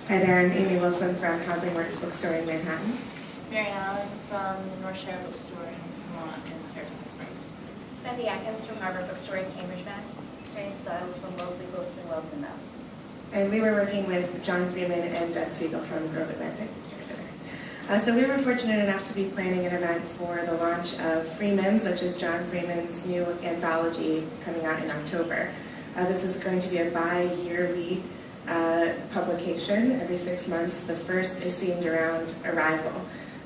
Hi there, I'm Amy Wilson from Housing Works Bookstore in Manhattan. Mary Allen from the North Shore Bookstore in Vermont and Saratoga Springs. Betty Atkins from Harvard Bookstore in Cambridge, Mass. Jane Stiles from Wellesley Books in Wellesley, Mass. And we were working with John Freeman and Deb Siegel from Grove Atlantic. So we were fortunate enough to be planning an event for the launch of Freemans, which is John Freeman's new anthology coming out in October. This is going to be a bi-yearly publication every 6 months. The first is themed around arrival.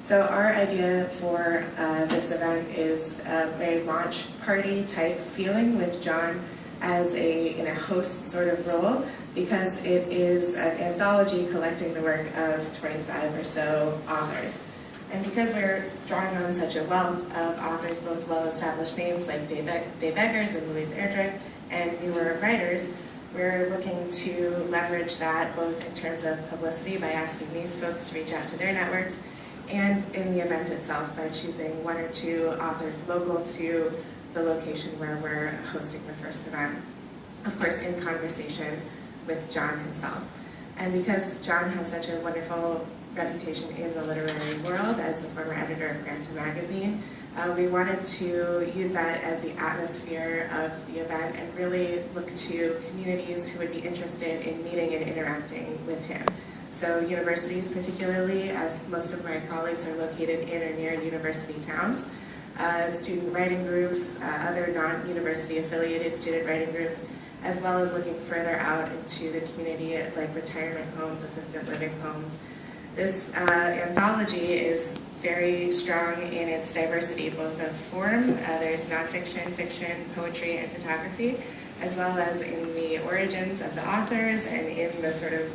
So our idea for this event is a very launch party type feeling with John as in a host sort of role, because it is an anthology collecting the work of 25 or so authors. And because we're drawing on such a wealth of authors, both well-established names like Dave Eggers and Louise Erdrich, and newer writers, we're looking to leverage that both in terms of publicity by asking these folks to reach out to their networks, and in the event itself by choosing one or two authors local to the location where we're hosting the first event. Of course, in conversation with John himself. And because John has such a wonderful reputation in the literary world as the former editor of Granta magazine, we wanted to use that as the atmosphere of the event and really look to communities who would be interested in meeting and interacting with him. So universities particularly, as most of my colleagues are located in or near university towns, student writing groups, other non-university affiliated student writing groups, as well as looking further out into the community like retirement homes, assisted living homes. This anthology is very strong in its diversity, both of form, there's nonfiction, fiction, poetry, and photography, as well as in the origins of the authors and in the sort of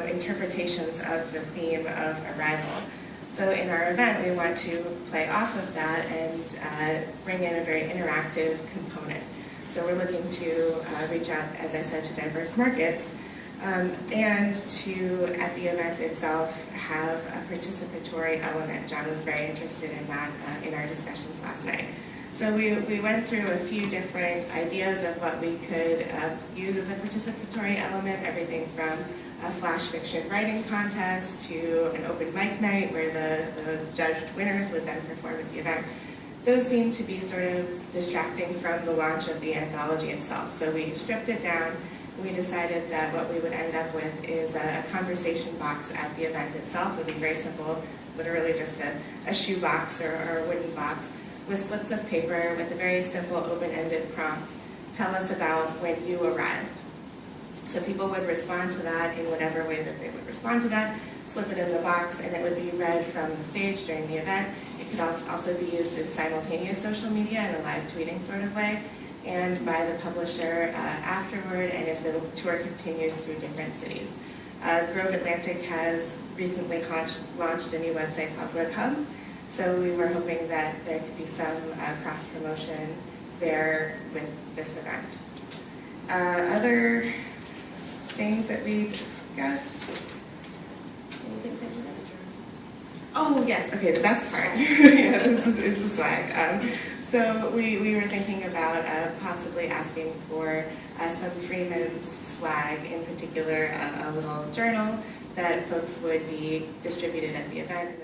interpretations of the theme of arrival. So in our event, we want to play off of that and bring in a very interactive component. So we're looking to reach out, as I said, to diverse markets, and to, at the event itself, have a participatory element. John was very interested in that in our discussions last night. So we went through a few different ideas of what we could use as a participatory element, everything from a flash fiction writing contest to an open mic night where the judged winners would then perform at the event. Those seemed to be sort of distracting from the launch of the anthology itself. So we stripped it down. We decided that what we would end up with is a conversation box at the event itself. It would be very simple, literally just a shoe box or a wooden box with slips of paper with a very simple open-ended prompt. Tell us about when you arrived. So people would respond to that in whatever way that they would respond to that, slip it in the box, and it would be read from the stage during the event. It could also be used in simultaneous social media in a live tweeting sort of way, and by the publisher afterward, and if the tour continues through different cities. Grove Atlantic has recently launched a new website called LibHub, so we were hoping that there could be some cross-promotion there with this event. Other things that we discussed. Oh yes, okay, the best part. Yeah, this is the swag. So we were thinking about possibly asking for some Freeman's swag, in particular a little journal that folks would be distributed at the event.